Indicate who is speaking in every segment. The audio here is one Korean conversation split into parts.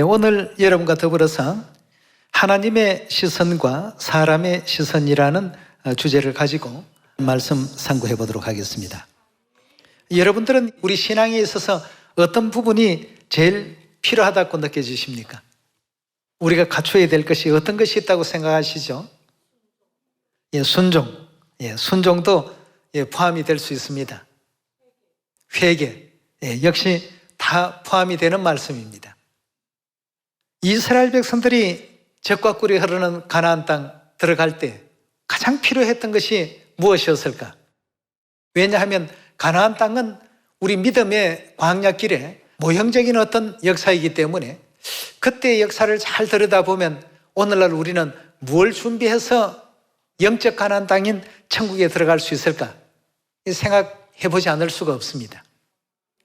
Speaker 1: 오늘 여러분과 더불어서 하나님의 시선과 사람의 시선이라는 주제를 가지고 말씀 상고해 보도록 하겠습니다. 여러분들은 우리 신앙에 있어서 어떤 부분이 제일 필요하다고 느껴지십니까? 우리가 갖춰야 될 것이 어떤 것이 있다고 생각하시죠? 순종. 순종도 포함이 될 수 있습니다. 회개. 역시 다 포함이 되는 말씀입니다. 이스라엘 백성들이 적과 꿀이 흐르는 가나안 땅 들어갈 때 가장 필요했던 것이 무엇이었을까? 왜냐하면 가나안 땅은 우리 믿음의 광야길에 모형적인 어떤 역사이기 때문에 그때의 역사를 잘 들여다보면 오늘날 우리는 무엇을 준비해서 영적 가나안 땅인 천국에 들어갈 수 있을까? 생각해보지 않을 수가 없습니다.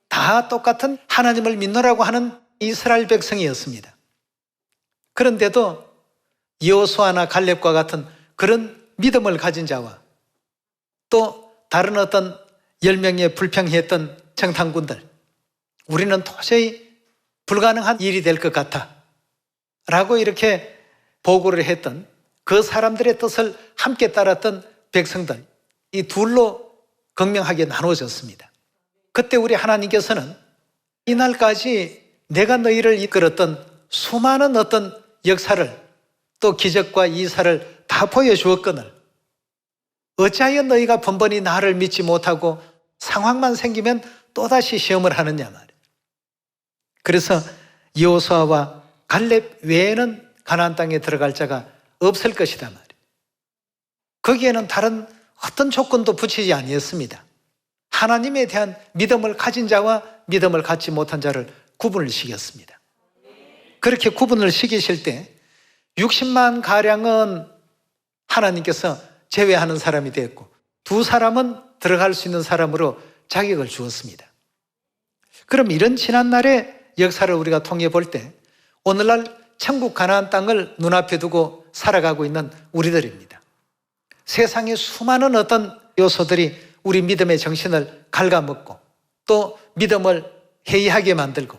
Speaker 1: 다 똑같은 하나님을 믿노라고 하는 이스라엘 백성이었습니다. 그런데도 여호수아나 갈렙과 같은 그런 믿음을 가진 자와 또 다른 어떤 10명의 불평했던 정탐꾼들, 우리는 도저히 불가능한 일이 될 것 같아 라고 이렇게 보고를 했던 그 사람들의 뜻을 함께 따랐던 백성들, 이 둘로 극명하게 나눠졌습니다. 그때 우리 하나님께서는 이날까지 내가 너희를 이끌었던 수많은 어떤 역사를 또 기적과 이사를 다 보여주었거늘 어찌하여 너희가 번번이 나를 믿지 못하고 상황만 생기면 또다시 시험을 하느냐 말이에요. 그래서 여호수아와 갈렙 외에는 가나안 땅에 들어갈 자가 없을 것이다 말이에요. 거기에는 다른 어떤 조건도 붙이지 아니했습니다. 하나님에 대한 믿음을 가진 자와 믿음을 갖지 못한 자를 구분을 시켰습니다. 그렇게 구분을 시키실 때 60만 가량은 하나님께서 제외하는 사람이 되었고 2사람은 들어갈 수 있는 사람으로 자격을 주었습니다. 그럼 이런 지난날의 역사를 우리가 통해 볼 때 오늘날 천국 가나안 땅을 눈앞에 두고 살아가고 있는 우리들입니다. 세상의 수많은 어떤 요소들이 우리 믿음의 정신을 갉아먹고 또 믿음을 해이하게 만들고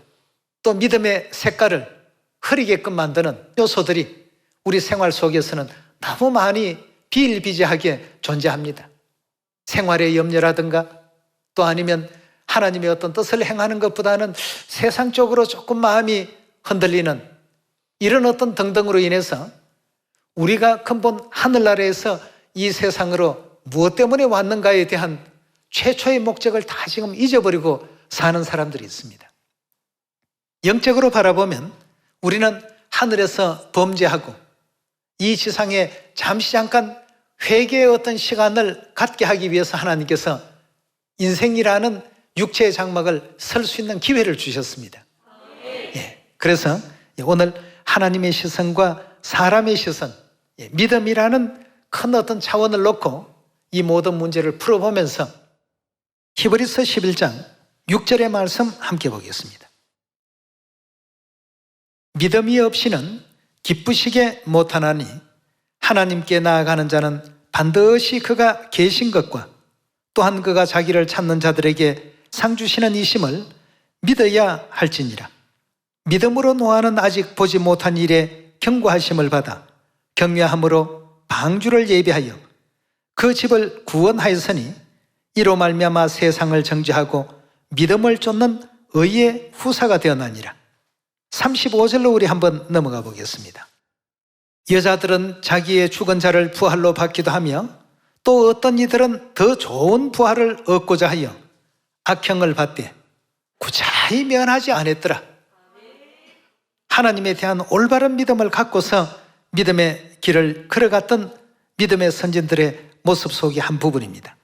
Speaker 1: 또 믿음의 색깔을 흐리게끔 만드는 요소들이 우리 생활 속에서는 너무 많이 비일비재하게 존재합니다. 생활의 염려라든가 또 아니면 하나님의 어떤 뜻을 행하는 것보다는 세상적으로 조금 마음이 흔들리는 이런 어떤 등등으로 인해서 우리가 근본 하늘나라에서 이 세상으로 무엇 때문에 왔는가에 대한 최초의 목적을 다 지금 잊어버리고 사는 사람들이 있습니다. 영적으로 바라보면 우리는 하늘에서 범죄하고 이 지상에 잠시 잠깐 회개의 어떤 시간을 갖게 하기 위해서 하나님께서 인생이라는 육체의 장막을 설 수 있는 기회를 주셨습니다. 그래서 오늘 하나님의 시선과 사람의 시선, 믿음이라는 큰 어떤 차원을 놓고 이 모든 문제를 풀어보면서 히브리서 11장 6절의 말씀 함께 보겠습니다. 믿음이 없이는 기쁘시게 못하나니 하나님께 나아가는 자는 반드시 그가 계신 것과 또한 그가 자기를 찾는 자들에게 상 주시는 이심을 믿어야 할지니라. 믿음으로 노아는 아직 보지 못한 일에 경고하심을 받아 경외함으로 방주를 예비하여 그 집을 구원하였으니 이로 말미암아 세상을 정죄하고 믿음을 쫓는 의의 후사가 되었나니라. 35절로 우리 한번 넘어가 보겠습니다. 여자들은 자기의 죽은 자를 부활로 받기도 하며 또 어떤 이들은 더 좋은 부활을 얻고자 하여 악형을 받되 구차히 면하지 않았더라. 하나님에 대한 올바른 믿음을 갖고서 믿음의 길을 걸어갔던 믿음의 선진들의 모습 속의 한 부분입니다.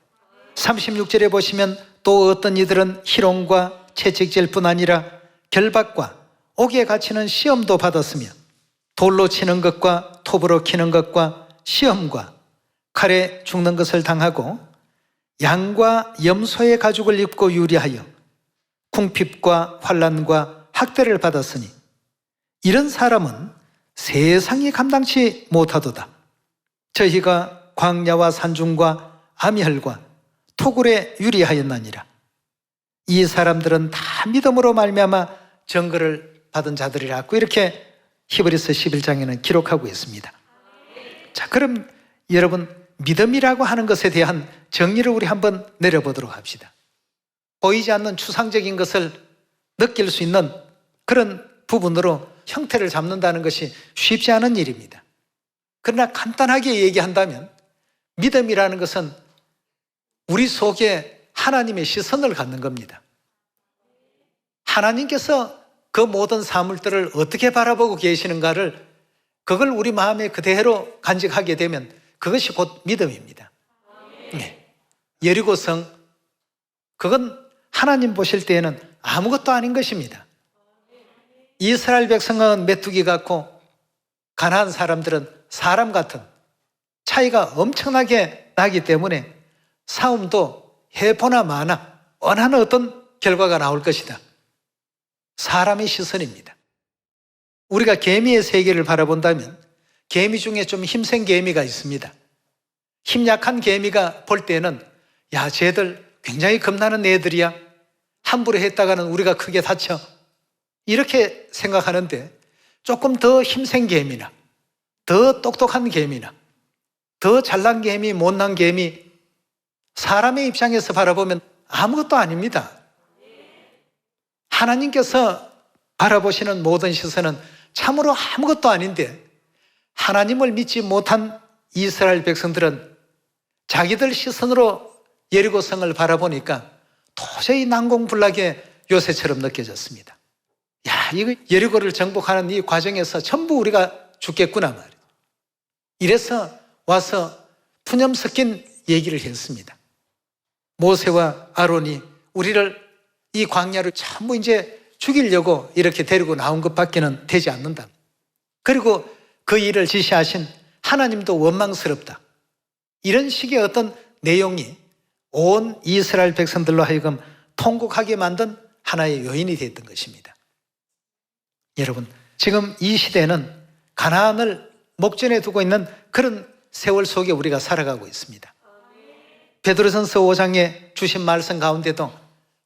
Speaker 1: 36절에 보시면 또 어떤 이들은 희롱과 채찍질 뿐 아니라 결박과 옥에 갇히는 시험도 받았으며 돌로 치는 것과 톱으로 키는 것과 시험과 칼에 죽는 것을 당하고 양과 염소의 가죽을 입고 유리하여 궁핍과 환난과 학대를 받았으니 이런 사람은 세상이 감당치 못하도다. 저희가 광야와 산중과 암혈과 토굴에 유리하였나니라. 이 사람들은 다 믿음으로 말미암아 정글을 받은 자들이라고 이렇게 히브리서 11장에는 기록하고 있습니다. 자, 그럼 여러분, 믿음이라고 하는 것에 대한 정의를 우리 한번 내려보도록 합시다. 보이지 않는 추상적인 것을 느낄 수 있는 그런 부분으로 형태를 잡는다는 것이 쉽지 않은 일입니다. 그러나 간단하게 얘기한다면 믿음이라는 것은 우리 속에 하나님의 시선을 갖는 겁니다. 하나님께서 그 모든 사물들을 어떻게 바라보고 계시는가를, 그걸 우리 마음에 그대로 간직하게 되면 그것이 곧 믿음입니다. 네. 여리고성, 그건 하나님 보실 때에는 아무것도 아닌 것입니다. 이스라엘 백성은 메뚜기 같고 가나안 사람들은 사람 같은, 차이가 엄청나게 나기 때문에 싸움도 해보나 마나 원하는 어떤 결과가 나올 것이다. 사람의 시선입니다. 우리가 개미의 세계를 바라본다면 개미 중에 좀 힘센 개미가 있습니다. 힘 약한 개미가 볼 때는 야, 쟤들 굉장히 겁나는 애들이야, 함부로 했다가는 우리가 크게 다쳐, 이렇게 생각하는데, 조금 더 힘센 개미나 더 똑똑한 개미나 더 잘난 개미, 못난 개미, 사람의 입장에서 바라보면 아무것도 아닙니다. 하나님께서 바라보시는 모든 시선은 참으로 아무것도 아닌데, 하나님을 믿지 못한 이스라엘 백성들은 자기들 시선으로 여리고성을 바라보니까 도저히 난공불락의 요새처럼 느껴졌습니다. 야, 이거 여리고를 정복하는 이 과정에서 전부 우리가 죽겠구나 말이에요. 이래서 와서 푸념 섞인 얘기를 했습니다. 모세와 아론이 우리를 이 광야를 전부 이제 죽이려고 이렇게 데리고 나온 것밖에는 되지 않는다. 그리고 그 일을 지시하신 하나님도 원망스럽다. 이런 식의 어떤 내용이 온 이스라엘 백성들로 하여금 통곡하게 만든 하나의 요인이 됐던 것입니다. 여러분, 지금 이 시대는 가나안을 목전에 두고 있는 그런 세월 속에 우리가 살아가고 있습니다. 베드로전서 5장에 주신 말씀 가운데도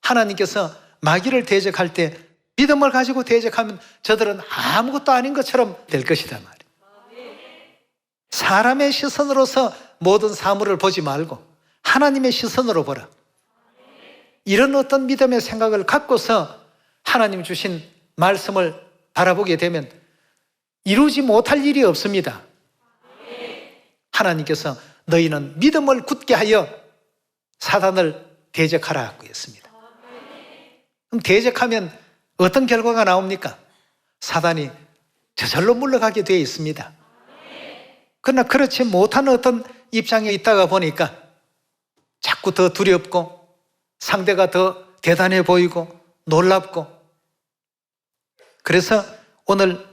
Speaker 1: 하나님께서 마귀를 대적할 때 믿음을 가지고 대적하면 저들은 아무것도 아닌 것처럼 될 것이다 말이에요. 사람의 시선으로서 모든 사물을 보지 말고 하나님의 시선으로 보라. 이런 어떤 믿음의 생각을 갖고서 하나님 주신 말씀을 바라보게 되면 이루지 못할 일이 없습니다. 하나님께서 너희는 믿음을 굳게 하여 사단을 대적하라고 했습니다. 그럼 대적하면 어떤 결과가 나옵니까? 사단이 저절로 물러가게 되어 있습니다. 그러나 그렇지 못한 어떤 입장에 있다가 보니까 자꾸 더 두렵고 상대가 더 대단해 보이고 놀랍고, 그래서 오늘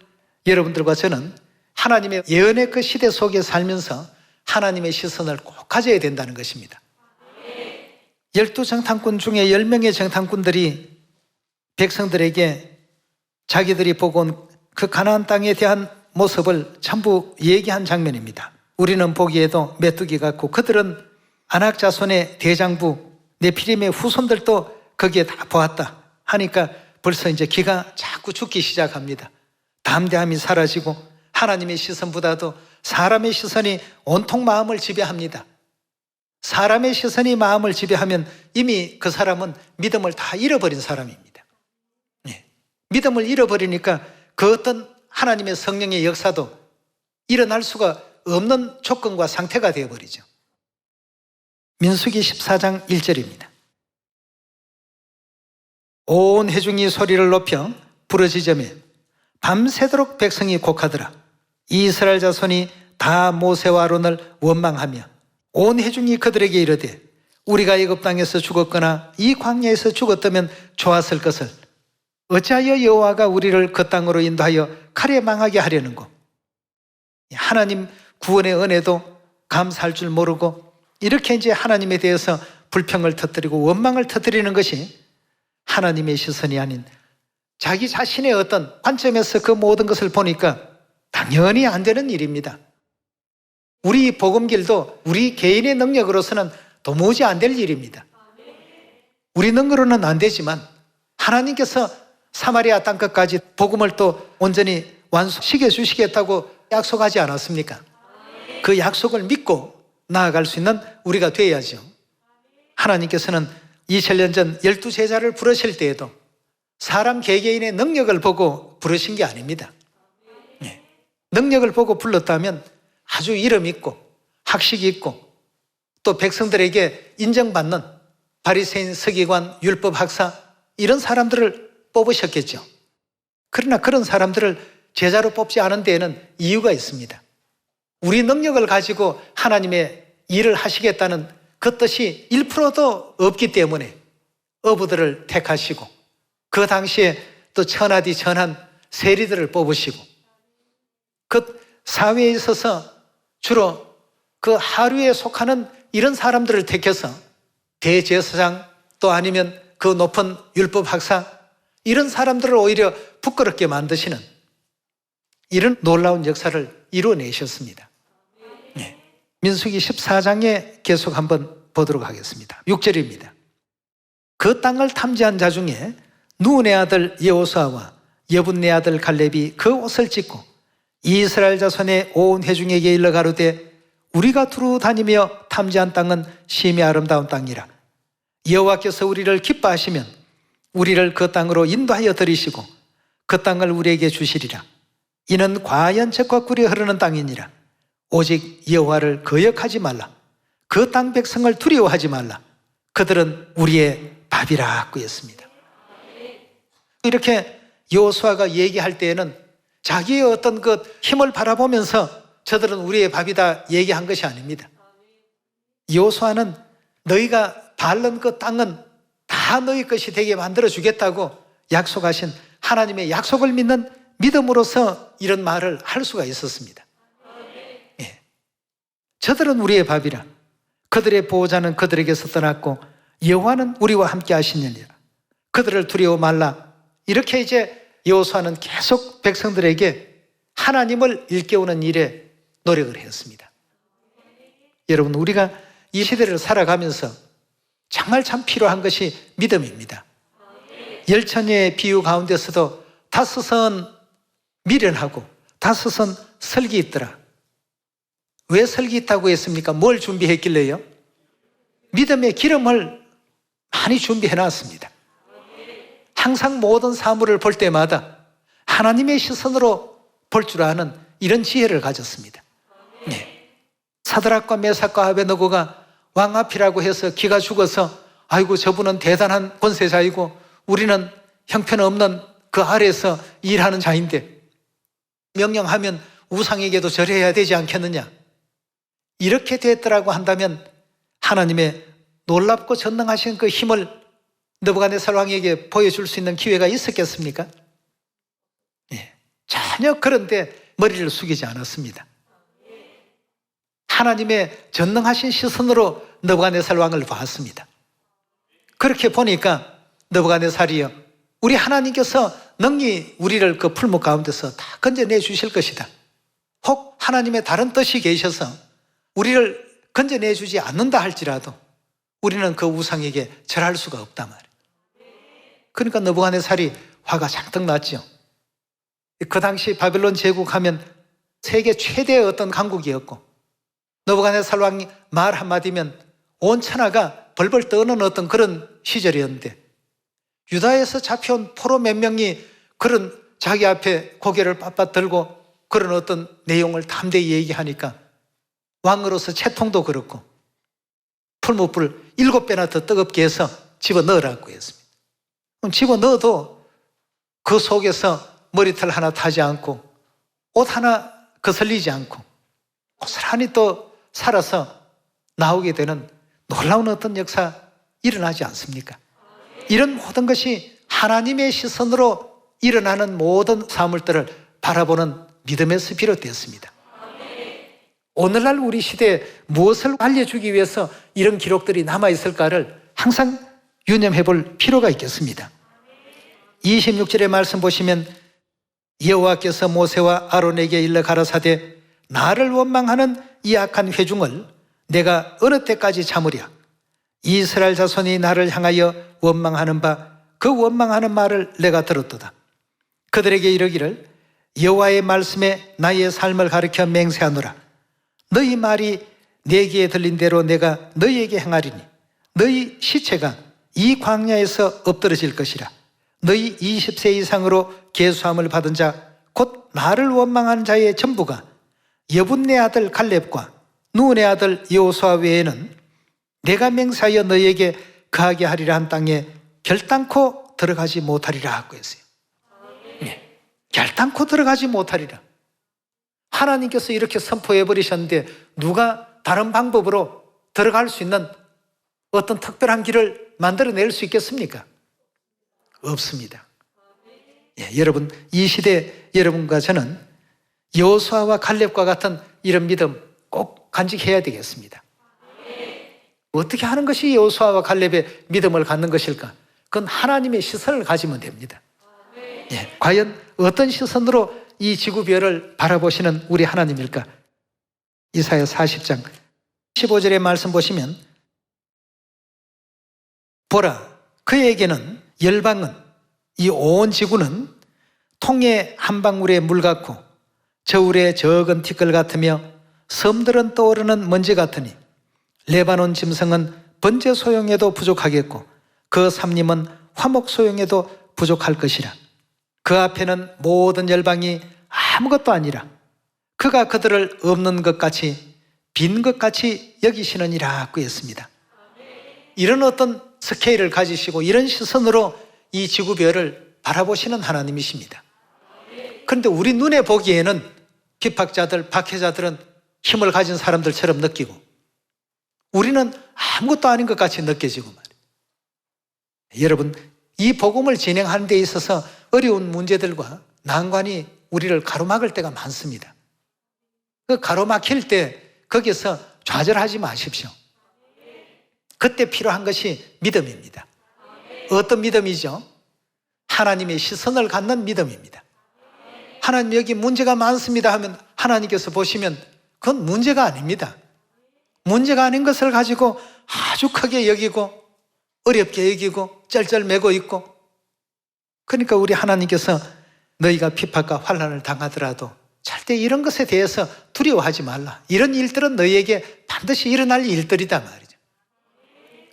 Speaker 1: 여러분들과 저는 하나님의 예언의 그 시대 속에 살면서 하나님의 시선을 꼭 가져야 된다는 것입니다. 12정탐꾼 중에 10명의 정탐꾼들이 백성들에게 자기들이 보고 온 그 가나안 땅에 대한 모습을 전부 얘기한 장면입니다. 우리는 보기에도 메뚜기 같고 그들은 아낙 자손의 대장부 네피림의 후손들도 거기에 다 보았다 하니까 벌써 이제 기가 자꾸 죽기 시작합니다. 담대함이 사라지고 하나님의 시선보다도 사람의 시선이 온통 마음을 지배합니다. 사람의 시선이 마음을 지배하면 이미 그 사람은 믿음을 다 잃어버린 사람입니다. 믿음을 잃어버리니까 그 어떤 하나님의 성령의 역사도 일어날 수가 없는 조건과 상태가 되어버리죠. 민수기 14장 1절입니다. 온 회중이 소리를 높여 부르짖으며 밤새도록 백성이 곡하더라. 이스라엘 자손이 다 모세와 아론을 원망하며 온 회중이 그들에게 이르되 우리가 애굽 땅에서 죽었거나 이 광야에서 죽었다면 좋았을 것을 어찌하여 여호와가 우리를 그 땅으로 인도하여 칼에 망하게 하려는고. 하나님 구원의 은혜도 감사할 줄 모르고 이렇게 이제 하나님에 대해서 불평을 터뜨리고 원망을 터뜨리는 것이 하나님의 시선이 아닌 자기 자신의 어떤 관점에서 그 모든 것을 보니까 당연히 안 되는 일입니다. 우리 복음길도 우리 개인의 능력으로서는 도무지 안 될 일입니다. 우리 능력으로는 안 되지만 하나님께서 사마리아 땅끝까지 복음을 또 온전히 완수시켜 주시겠다고 약속하지 않았습니까? 그 약속을 믿고 나아갈 수 있는 우리가 되어야죠. 하나님께서는 2000년 전 12제자를 부르실 때에도 사람 개개인의 능력을 보고 부르신 게 아닙니다. 능력을 보고 불렀다면 아주 이름 있고 학식이 있고 또 백성들에게 인정받는 바리새인, 서기관, 율법 학사 이런 사람들을 뽑으셨겠죠. 그러나 그런 사람들을 제자로 뽑지 않은 데에는 이유가 있습니다. 우리 능력을 가지고 하나님의 일을 하시겠다는 그 뜻이 1%도 없기 때문에 어부들을 택하시고 그 당시에 또 천하디 천한 세리들을 뽑으시고 그 사회에 있어서 주로 그 하류에 속하는 이런 사람들을 택해서 대제사장 또 아니면 그 높은 율법 학사 이런 사람들을 오히려 부끄럽게 만드시는 이런 놀라운 역사를 이루어내셨습니다. 민수기 14장에 계속 한번 보도록 하겠습니다. 6절입니다. 그 땅을 탐지한 자 중에 누의 아들 여호수아와 여분네 아들 갈렙이 그 옷을 찢고 이스라엘 자손의 온 회중에게 일러 가로되 우리가 두루 다니며 탐지한 땅은 심히 아름다운 땅이라. 여호와께서 우리를 기뻐하시면 우리를 그 땅으로 인도하여 들이시고 그 땅을 우리에게 주시리라. 이는 과연 젖과 꿀이 흐르는 땅이니라. 오직 여호와를 거역하지 말라. 그 땅 백성을 두려워하지 말라. 그들은 우리의 밥이라 꾸였습니다. 이렇게 여호수아가 얘기할 때에는 자기의 어떤 그 힘을 바라보면서 저들은 우리의 밥이다 얘기한 것이 아닙니다. 여호수아는 너희가 밟는 그 땅은 다 너희 것이 되게 만들어 주겠다고 약속하신 하나님의 약속을 믿는 믿음으로서 이런 말을 할 수가 있었습니다. 저들은 우리의 밥이라. 그들의 보호자는 그들에게서 떠났고 여호와는 우리와 함께 하시느니라. 그들을 두려워 말라. 이렇게 이제 여호수아는 계속 백성들에게 하나님을 일깨우는 일에 노력을 했습니다. 여러분, 우리가 이 시대를 살아가면서 정말 참 필요한 것이 믿음입니다. 열처녀의 비유 가운데서도 5은 미련하고 5은 설기 있더라. 왜 설기 있다고 했습니까? 뭘 준비했길래요? 믿음의 기름을 많이 준비해 놨습니다. 항상 모든 사물을 볼 때마다 하나님의 시선으로 볼 줄 아는 이런 지혜를 가졌습니다. 사드락과 메삭과 아베느고가 왕 앞이라고 해서 기가 죽어서 아이고 저분은 대단한 권세자이고 우리는 형편없는 그 아래에서 일하는 자인데 명령하면 우상에게도 절해야 되지 않겠느냐, 이렇게 됐더라고 한다면 하나님의 놀랍고 전능하신 그 힘을 느부갓네살 왕에게 보여줄 수 있는 기회가 있었겠습니까? 전혀 그런데 머리를 숙이지 않았습니다. 하나님의 전능하신 시선으로 느부갓네살 왕을 봤습니다. 그렇게 보니까 느부갓네살이여, 우리 하나님께서 능히 우리를 그 풀무 가운데서 다 건져내 주실 것이다. 혹 하나님의 다른 뜻이 계셔서 우리를 건져내 주지 않는다 할지라도 우리는 그 우상에게 절할 수가 없단 말이에요. 그러니까 느부갓네살이 화가 잔뜩 났죠. 그 당시 바벨론 제국하면 세계 최대의 어떤 강국이었고 느부갓네살 왕이 말 한마디면 온 천하가 벌벌 떠는 어떤 그런 시절이었는데 유다에서 잡혀온 포로 몇 명이 그런 자기 앞에 고개를 빳빳 들고 그런 어떤 내용을 담대히 얘기하니까 왕으로서 채통도 그렇고 풀무불 7배나 더 뜨겁게 해서 집어넣으라고 했습니다. 그럼 집어넣어도 그 속에서 머리털 하나 타지 않고 옷 하나 거슬리지 않고 고스란히 또 살아서 나오게 되는 놀라운 어떤 역사 일어나지 않습니까? 이런 모든 것이 하나님의 시선으로 일어나는 모든 사물들을 바라보는 믿음에서 비롯되었습니다. 오늘날 우리 시대에 무엇을 알려주기 위해서 이런 기록들이 남아있을까를 항상 유념해 볼 필요가 있겠습니다. 26절의 말씀 보시면 여호와께서 모세와 아론에게 일러 가라사대 나를 원망하는 이 악한 회중을 내가 어느 때까지 참으랴. 이스라엘 자손이 나를 향하여 원망하는 바 그 원망하는 말을 내가 들었도다. 그들에게 이르기를 여호와의 말씀에 나의 삶을 가르쳐 맹세하노라. 너희 말이 내게 들린 대로 내가 너희에게 행하리니 너희 시체가 이 광야에서 엎드러질 것이라. 너희 20세 이상으로 계수함을 받은 자 곧 나를 원망한 자의 전부가 여분네 아들 갈렙과 눈의 아들 여호수아 외에는 내가 맹세하여 너희에게 거하게 하리라 한 땅에 결단코 들어가지 못하리라 하고 했어요. 네. 결단코 들어가지 못하리라. 하나님께서 이렇게 선포해 버리셨는데 누가 다른 방법으로 들어갈 수 있는 어떤 특별한 길을 만들어낼 수 있겠습니까? 없습니다. 예, 여러분, 이 시대 여러분과 저는 여호수아와 갈렙과 같은 이런 믿음 꼭 간직해야 되겠습니다. 어떻게 하는 것이 여호수아와 갈렙의 믿음을 갖는 것일까? 그건 하나님의 시선을 가지면 됩니다. 예, 과연 어떤 시선으로 이 지구별을 바라보시는 우리 하나님일까? 이사야 40장 15절의 말씀 보시면 보라, 그에게는 열방은 이 온 지구는 통의 한 방울의 물 같고 저울의 적은 티끌 같으며 섬들은 떠오르는 먼지 같으니 레바논 짐승은 번제 소용에도 부족하겠고 그 삼림은 화목 소용에도 부족할 것이라. 그 앞에는 모든 열방이 아무것도 아니라 그가 그들을 없는 것 같이 빈 것 같이 여기시느니라고 했습니다. 이런 어떤 스케일을 가지시고 이런 시선으로 이 지구별을 바라보시는 하나님이십니다. 그런데 우리 눈에 보기에는 핍박자들, 박해자들은 힘을 가진 사람들처럼 느끼고 우리는 아무것도 아닌 것 같이 느껴지고 말이에요. 여러분, 이 복음을 진행하는 데 있어서 어려운 문제들과 난관이 우리를 가로막을 때가 많습니다. 그 가로막힐 때 거기서 좌절하지 마십시오. 그때 필요한 것이 믿음입니다. 어떤 믿음이죠? 하나님의 시선을 갖는 믿음입니다. 하나님, 여기 문제가 많습니다 하면 하나님께서 보시면 그건 문제가 아닙니다. 문제가 아닌 것을 가지고 아주 크게 여기고 어렵게 여기고 쩔쩔매고 있고, 그러니까 우리 하나님께서 너희가 핍박과 환난을 당하더라도 절대 이런 것에 대해서 두려워하지 말라. 이런 일들은 너희에게 반드시 일어날 일들이다 말이죠.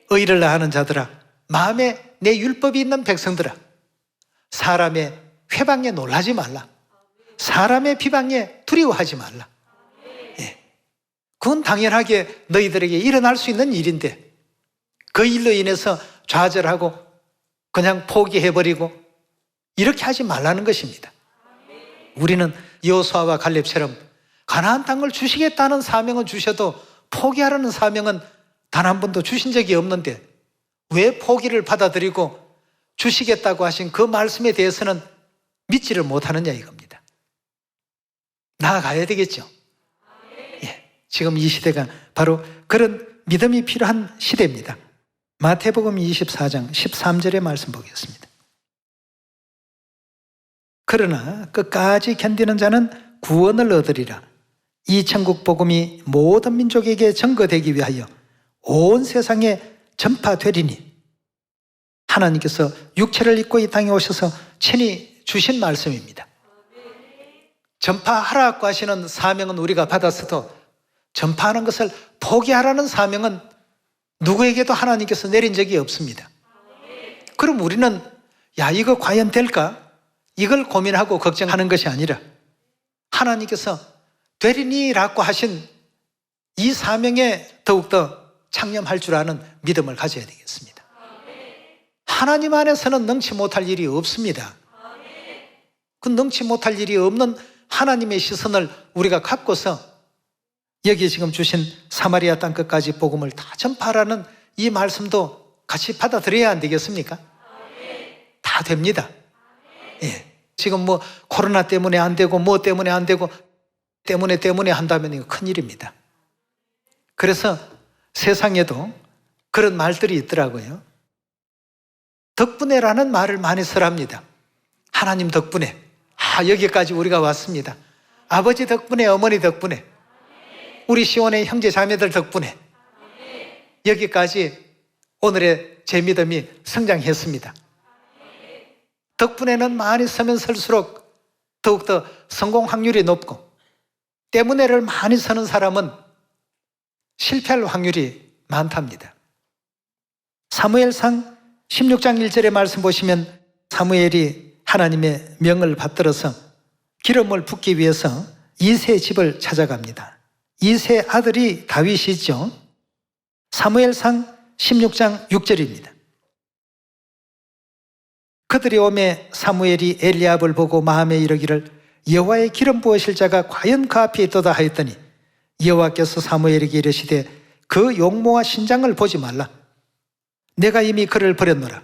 Speaker 1: 의를 다하는 자들아, 마음에 내 율법이 있는 백성들아, 사람의 회방에 놀라지 말라. 사람의 비방에 두려워하지 말라. 예. 그건 당연하게 너희들에게 일어날 수 있는 일인데 그 일로 인해서 좌절하고 그냥 포기해버리고 이렇게 하지 말라는 것입니다. 우리는 여호수아와 갈렙처럼 가나안 땅을 주시겠다는 사명은 주셔도 포기하라는 사명은 단 한 번도 주신 적이 없는데 왜 포기를 받아들이고 주시겠다고 하신 그 말씀에 대해서는 믿지를 못하느냐 이겁니다. 나아가야 되겠죠. 예, 지금 이 시대가 바로 그런 믿음이 필요한 시대입니다. 마태복음 24장 13절의 말씀 보겠습니다. 그러나 끝까지 견디는 자는 구원을 얻으리라. 이 천국 복음이 모든 민족에게 전거되기 위하여 온 세상에 전파되리니. 하나님께서 육체를 입고 이 땅에 오셔서 친히 주신 말씀입니다. 전파하라고 하시는 사명은 우리가 받았어도 전파하는 것을 포기하라는 사명은 누구에게도 하나님께서 내린 적이 없습니다. 그럼 우리는 야, 이거 과연 될까? 이걸 고민하고 걱정하는 것이 아니라 하나님께서 되리니라고 하신 이 사명에 더욱더 창념할 줄 아는 믿음을 가져야 되겠습니다. 하나님 안에서는 능치 못할 일이 없습니다. 그 능치 못할 일이 없는 하나님의 시선을 우리가 갖고서 여기 지금 주신 사마리아 땅 끝까지 복음을 다 전파하라는 이 말씀도 같이 받아들여야 안 되겠습니까? 다 됩니다. 예. 지금 뭐 코로나 때문에 안 되고 뭐 때문에 안 되고 때문에 한다면 이거 큰일입니다. 그래서 세상에도 그런 말들이 있더라고요. 덕분에라는 말을 많이 설합니다. 하나님 덕분에 여기까지 우리가 왔습니다. 아버지 덕분에, 어머니 덕분에, 우리 시온의 형제 자매들 덕분에 여기까지 오늘의 제 믿음이 성장했습니다. 덕분에는 많이 서면 설수록 더욱더 성공 확률이 높고, 때문에를 많이 서는 사람은 실패할 확률이 많답니다. 사무엘상 16장 1절의 말씀 보시면 사무엘이 하나님의 명을 받들어서 기름을 붓기 위해서 이새의 집을 찾아갑니다. 이새의 아들이 다윗이죠. 사무엘상 16장 6절입니다. 그들이 오매 사무엘이 엘리압을 보고 마음에 이르기를 여호와의 기름 부으실 자가 과연 그 앞에 있도다 하였더니 여호와께서 사무엘에게 이르시되 그 용모와 신장을 보지 말라. 내가 이미 그를 버렸노라.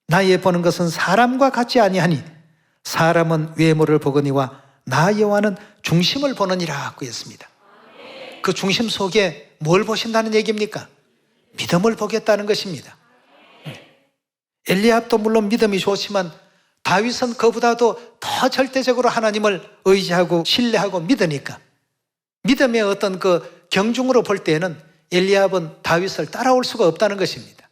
Speaker 1: 나의 보는 것은 사람과 같지 아니하니 사람은 외모를 보거니와 나 여호와는 중심을 보느니라 하고 했습니다. 그 중심 속에 뭘 보신다는 얘기입니까? 믿음을 보겠다는 것입니다. 엘리압도 물론 믿음이 좋지만 다윗은 그보다도 더 절대적으로 하나님을 의지하고 신뢰하고 믿으니까 믿음의 어떤 그 경중으로 볼 때에는 엘리압은 다윗을 따라올 수가 없다는 것입니다.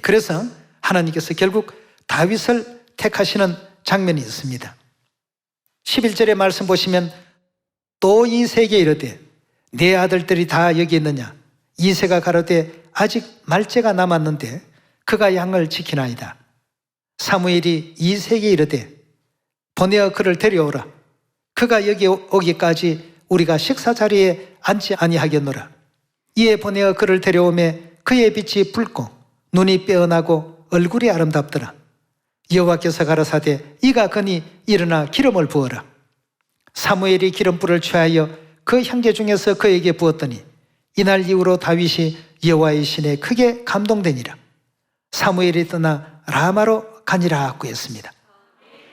Speaker 1: 그래서 하나님께서 결국 다윗을 택하시는 장면이 있습니다. 11절의 말씀 보시면 또 이새에게 이르되 내 아들들이 다 여기 있느냐? 이새가 가로되 아직 말째가 남았는데 그가 양을 지키나이다. 사무엘이 이새에게 이르되 보내어 그를 데려오라. 그가 여기 오기까지 우리가 식사 자리에 앉지 아니하겠노라. 이에 보내어 그를 데려오매 그의 빛이 붉고 눈이 빼어나고 얼굴이 아름답더라. 여호와께서 가라사대 이가 거니 일어나 기름을 부어라. 사무엘이 기름불을 취하여 그 향기 중에서 그에게 부었더니 이날 이후로 다윗이 여호와의 신에 크게 감동되니라. 사무엘이 떠나 라마로 가니라 하고 했습니다.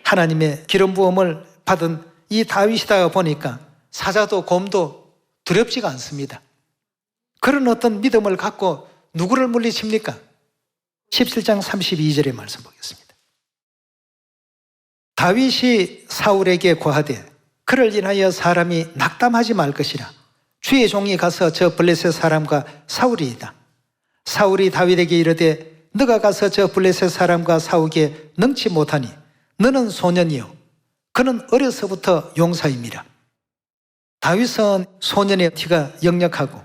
Speaker 1: 하나님의 기름 부음을 받은 이 다윗이다 보니까 사자도 곰도 두렵지가 않습니다. 그런 어떤 믿음을 갖고 누구를 물리칩니까? 17장 32절의 말씀 보겠습니다. 다윗이 사울에게 고하되 그를 인하여 사람이 낙담하지 말 것이라. 주의 종이 가서 저 블레셋 사람과 사울이이다. 사울이 다윗에게 이르되 너가 가서 저 블레셋 사람과 싸우기에 능치 못하니 너는 소년이요 그는 어려서부터 용사임이라. 다윗은 소년의 티가 역력하고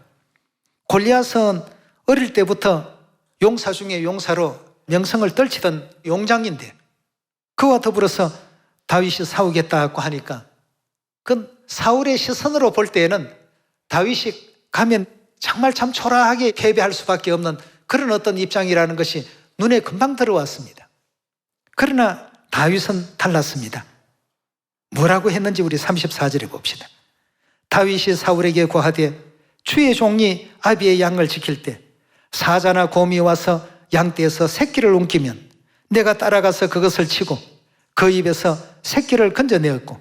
Speaker 1: 골리앗은 어릴 때부터 용사 중에 용사로 명성을 떨치던 용장인데 그와 더불어서 다윗이 싸우겠다고 하니까 그 사울의 시선으로 볼 때에는 다윗이 가면 정말 참 초라하게 패배할 수밖에 없는 그런 어떤 입장이라는 것이 눈에 금방 들어왔습니다. 그러나 다윗은 달랐습니다. 뭐라고 했는지 우리 34절에 봅시다. 다윗이 사울에게 고하되 주의 종이 아비의 양을 지킬 때 사자나 곰이 와서 양떼에서 새끼를 움키면 내가 따라가서 그것을 치고 그 입에서 새끼를 건져내었고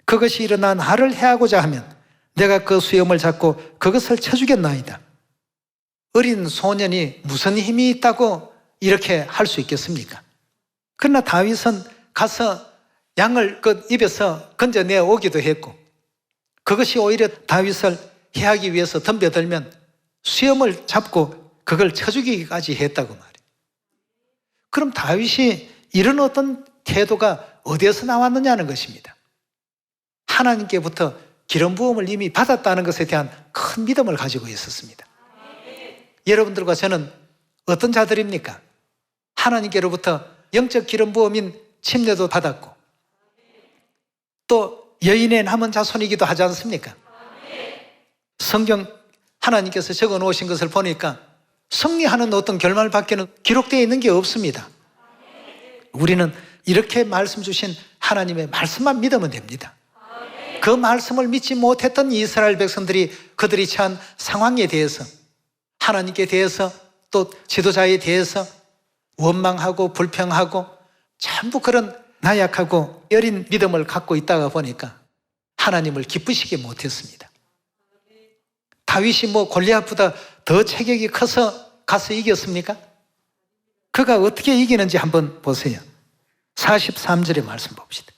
Speaker 1: 그것이 일어나 나를 해하고자 하면 내가 그 수염을 잡고 그것을 쳐주겠나이다. 어린 소년이 무슨 힘이 있다고 이렇게 할 수 있겠습니까? 그러나 다윗은 가서 양을 그 입에서 건져내 오기도 했고 그것이 오히려 다윗을 해하기 위해서 덤벼들면 수염을 잡고 그걸 쳐죽이기까지 했다고 말이에요. 그럼 다윗이 이런 어떤 태도가 어디에서 나왔느냐는 것입니다. 하나님께부터 기름 부음을 이미 받았다는 것에 대한 큰 믿음을 가지고 있었습니다. 여러분들과 저는 어떤 자들입니까? 하나님께로부터 영적 기름 부음인 침례도 받았고 또 여인의 남은 자손이기도 하지 않습니까? 성경 하나님께서 적어 놓으신 것을 보니까 승리하는 어떤 결말밖에는 기록되어 있는 게 없습니다. 우리는 이렇게 말씀 주신 하나님의 말씀만 믿으면 됩니다. 그 말씀을 믿지 못했던 이스라엘 백성들이 그들이 처한 상황에 대해서 하나님께 대해서 또 지도자에 대해서 원망하고 불평하고 전부 그런 나약하고 여린 믿음을 갖고 있다가 보니까 하나님을 기쁘시게 못했습니다. 다윗이 골리앗보다 더 체격이 커서 가서 이겼습니까? 그가 어떻게 이기는지 한번 보세요. 43절의 말씀 봅시다.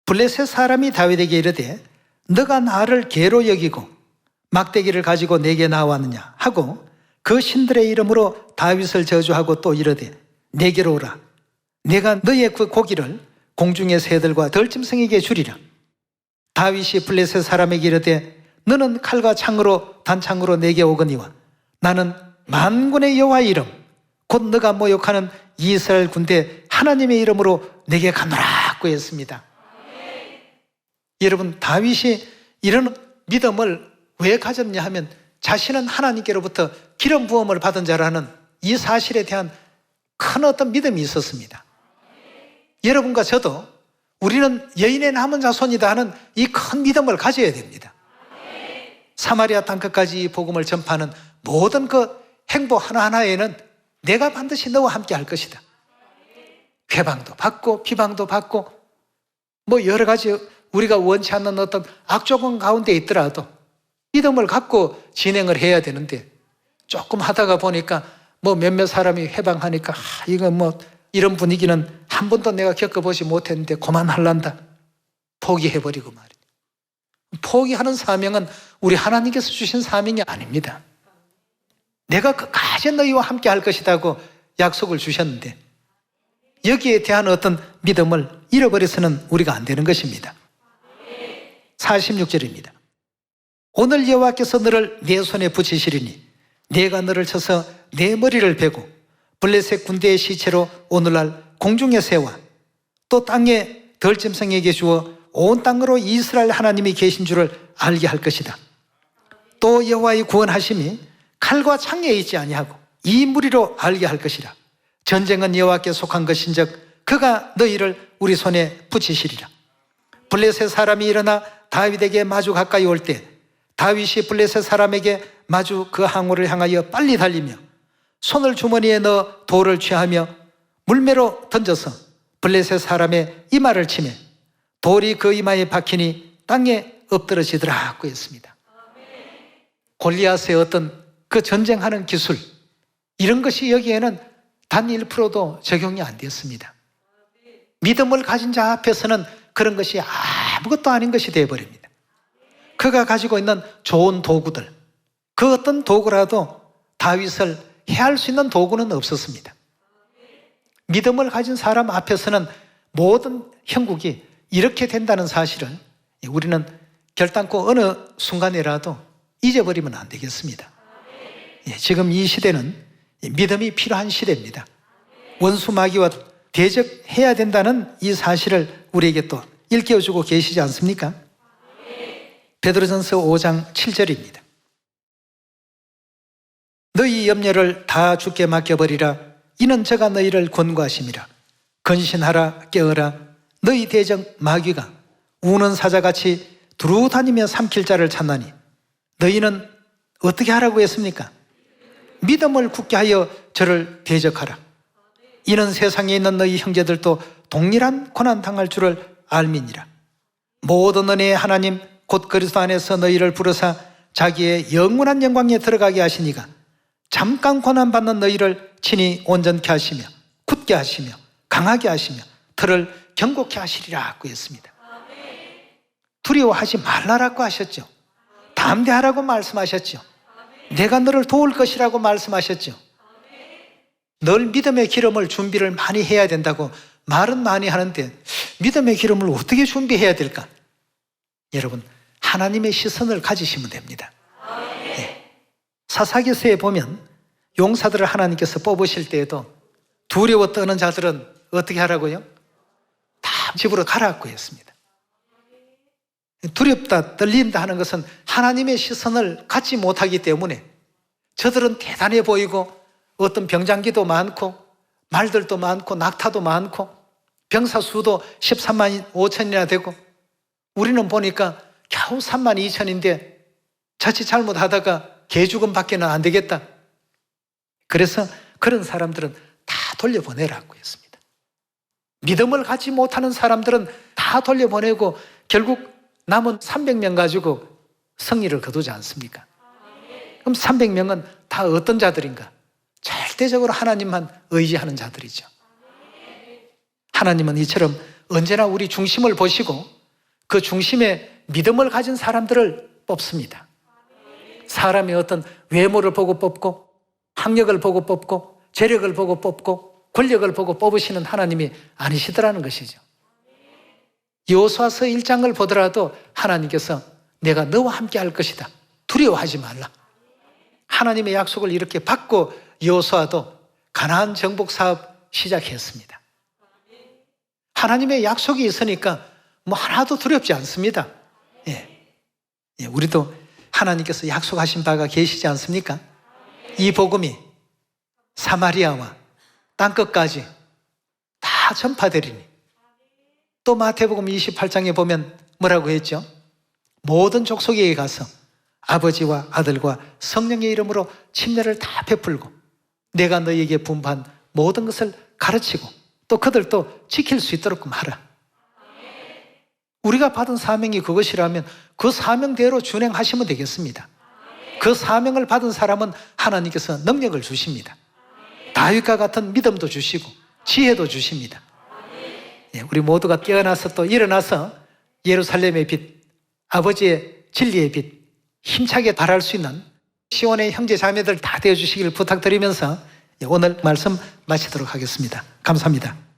Speaker 1: 블레셋 사람이 다윗에게 이르되 너가 나를 개로 여기고 막대기를 가지고 내게 나왔느냐 하고 그 신들의 이름으로 다윗을 저주하고 또 이르되 내게로 오라. 내가 너의 그 고기를 공중의 새들과 들짐승에게 주리라. 다윗이 블레셋 사람에게 이르되 너는 칼과 창으로 단창으로 내게 오거니와 나는 만군의 여호와의 이름 곧 너가 모욕하는 이스라엘 군대 하나님의 이름으로 내게 가노라 했습니다. 여러분, 다윗이 이런 믿음을 왜 가졌냐 하면 자신은 하나님께로부터 기름 부음을 받은 자라는 이 사실에 대한 큰 어떤 믿음이 있었습니다. 여러분과 저도 우리는 여인의 남은 자손이다 하는 이 큰 믿음을 가져야 됩니다. 사마리아 땅끝까지 이 복음을 전파하는 모든 그 행보 하나하나에는 내가 반드시 너와 함께 할 것이다. 회방도 받고 비방도 받고 뭐 여러 가지 우리가 원치 않는 어떤 악조건 가운데 있더라도 믿음을 갖고 진행을 해야 되는데 조금 하다가 보니까 뭐 몇몇 사람이 회방하니까 이거 뭐 이런 분위기는 한 번도 내가 겪어보지 못했는데 그만할란다. 포기해버리고 말이에요. 포기하는 사명은 우리 하나님께서 주신 사명이 아닙니다. 내가 끝까지 너희와 함께 할 것이라고 약속을 주셨는데 여기에 대한 어떤 믿음을 잃어버려서는 우리가 안 되는 것입니다. 46절입니다. 오늘 여호와께서 너를 내 손에 붙이시리니 내가 너를 쳐서 내 머리를 베고 블레셋 군대의 시체로 오늘날 공중의 새와 또 땅의 들짐승에게 주어 온 땅으로 이스라엘 하나님이 계신 줄을 알게 할 것이다. 또 여호와의 구원하심이 칼과 창에 있지 아니하고 이 무리로 알게 할 것이라. 전쟁은 여호와께 속한 것인즉 그가 너희를 우리 손에 붙이시리라. 블레셋 사람이 일어나 다윗에게 마주 가까이 올 때 다윗이 블레셋 사람에게 마주 그 항우를 향하여 빨리 달리며 손을 주머니에 넣어 돌을 취하며 물매로 던져서 블레셋 사람의 이마를 치매 돌이 그 이마에 박히니 땅에 엎드러지더라고 했습니다. 골리앗의 어떤 그 전쟁하는 기술 이런 것이 여기에는 단 1%도 적용이 안 되었습니다. 믿음을 가진 자 앞에서는 그런 것이 아무것도 아닌 것이 되어버립니다. 그가 가지고 있는 좋은 도구들 그 어떤 도구라도 다윗을 해할 수 있는 도구는 없었습니다. 믿음을 가진 사람 앞에서는 모든 형국이 이렇게 된다는 사실을 우리는 결단코 어느 순간이라도 잊어버리면 안 되겠습니다. 지금 이 시대는 믿음이 필요한 시대입니다. 원수 마귀와 대적해야 된다는 이 사실을 우리에게 또 일깨워주고 계시지 않습니까? 베드로전서 5장 7절입니다. 너희 염려를 다 주께 맡겨버리라. 이는 저가 너희를 권고하심이라. 건신하라 깨어라. 너희 대적 마귀가 우는 사자같이 두루다니며 삼킬 자를 찾나니 너희는 어떻게 하라고 했습니까? 믿음을 굳게 하여 저를 대적하라. 이는 세상에 있는 너희 형제들도 동일한 고난 당할 줄을 알미니라. 모든 은혜의 하나님 곧 그리스도 안에서 너희를 부르사 자기의 영원한 영광에 들어가게 하시니가 잠깐 고난받는 너희를 친히 온전케 하시며 굳게 하시며 강하게 하시며 들을 견고케 하시리라고 했습니다. 두려워하지 말라라고 하셨죠. 담대하라고 말씀하셨죠. 내가 너를 도울 것이라고 말씀하셨죠. 늘 믿음의 기름을 준비를 많이 해야 된다고 말은 많이 하는데 믿음의 기름을 어떻게 준비해야 될까? 여러분, 하나님의 시선을 가지시면 됩니다. 사사기서에 보면 용사들을 하나님께서 뽑으실 때에도 두려워 떠는 자들은 어떻게 하라고요? 다 집으로 가라고 했습니다. 두렵다, 떨린다 하는 것은 하나님의 시선을 갖지 못하기 때문에 저들은 대단해 보이고 어떤 병장기도 많고 말들도 많고 낙타도 많고 병사 수도 13만 5천이나 되고 우리는 보니까 겨우 3만 2천인데 자칫 잘못하다가 개죽음 밖에는 안 되겠다. 그래서 그런 사람들은 다 돌려보내라고 했습니다. 믿음을 갖지 못하는 사람들은 다 돌려보내고 결국 남은 300명 가지고 승리를 거두지 않습니까? 그럼 300명은 다 어떤 자들인가? 절대적으로 하나님만 의지하는 자들이죠. 하나님은 이처럼 언제나 우리 중심을 보시고 그 중심에 믿음을 가진 사람들을 뽑습니다. 사람의 어떤 외모를 보고 뽑고 학력을 보고 뽑고 재력을 보고 뽑고 권력을 보고 뽑으시는 하나님이 아니시더라는 것이죠. 여호수아서 1장을 보더라도 하나님께서 내가 너와 함께 할 것이다. 두려워하지 말라. 하나님의 약속을 이렇게 받고 여호수아도 가나안 정복 사업 시작했습니다. 하나님의 약속이 있으니까 뭐 하나도 두렵지 않습니다. 우리도 하나님께서 약속하신 바가 계시지 않습니까? 이 복음이 사마리아와 땅끝까지 다 전파되리니, 또 마태복음 28장에 보면 뭐라고 했죠? 모든 족속에게 가서 아버지와 아들과 성령의 이름으로 침례를 다 베풀고 내가 너희에게 분부한 모든 것을 가르치고 또 그들도 지킬 수 있도록 하라. 우리가 받은 사명이 그것이라면 그 사명대로 준행하시면 되겠습니다. 그 사명을 받은 사람은 하나님께서 능력을 주십니다. 다윗과 같은 믿음도 주시고 지혜도 주십니다. 우리 모두가 깨어나서 또 일어나서 예루살렘의 빛, 아버지의 진리의 빛 힘차게 발할 수 있는 시온의 형제 자매들 다 되어주시기를 부탁드리면서 오늘 말씀 마치도록 하겠습니다. 감사합니다.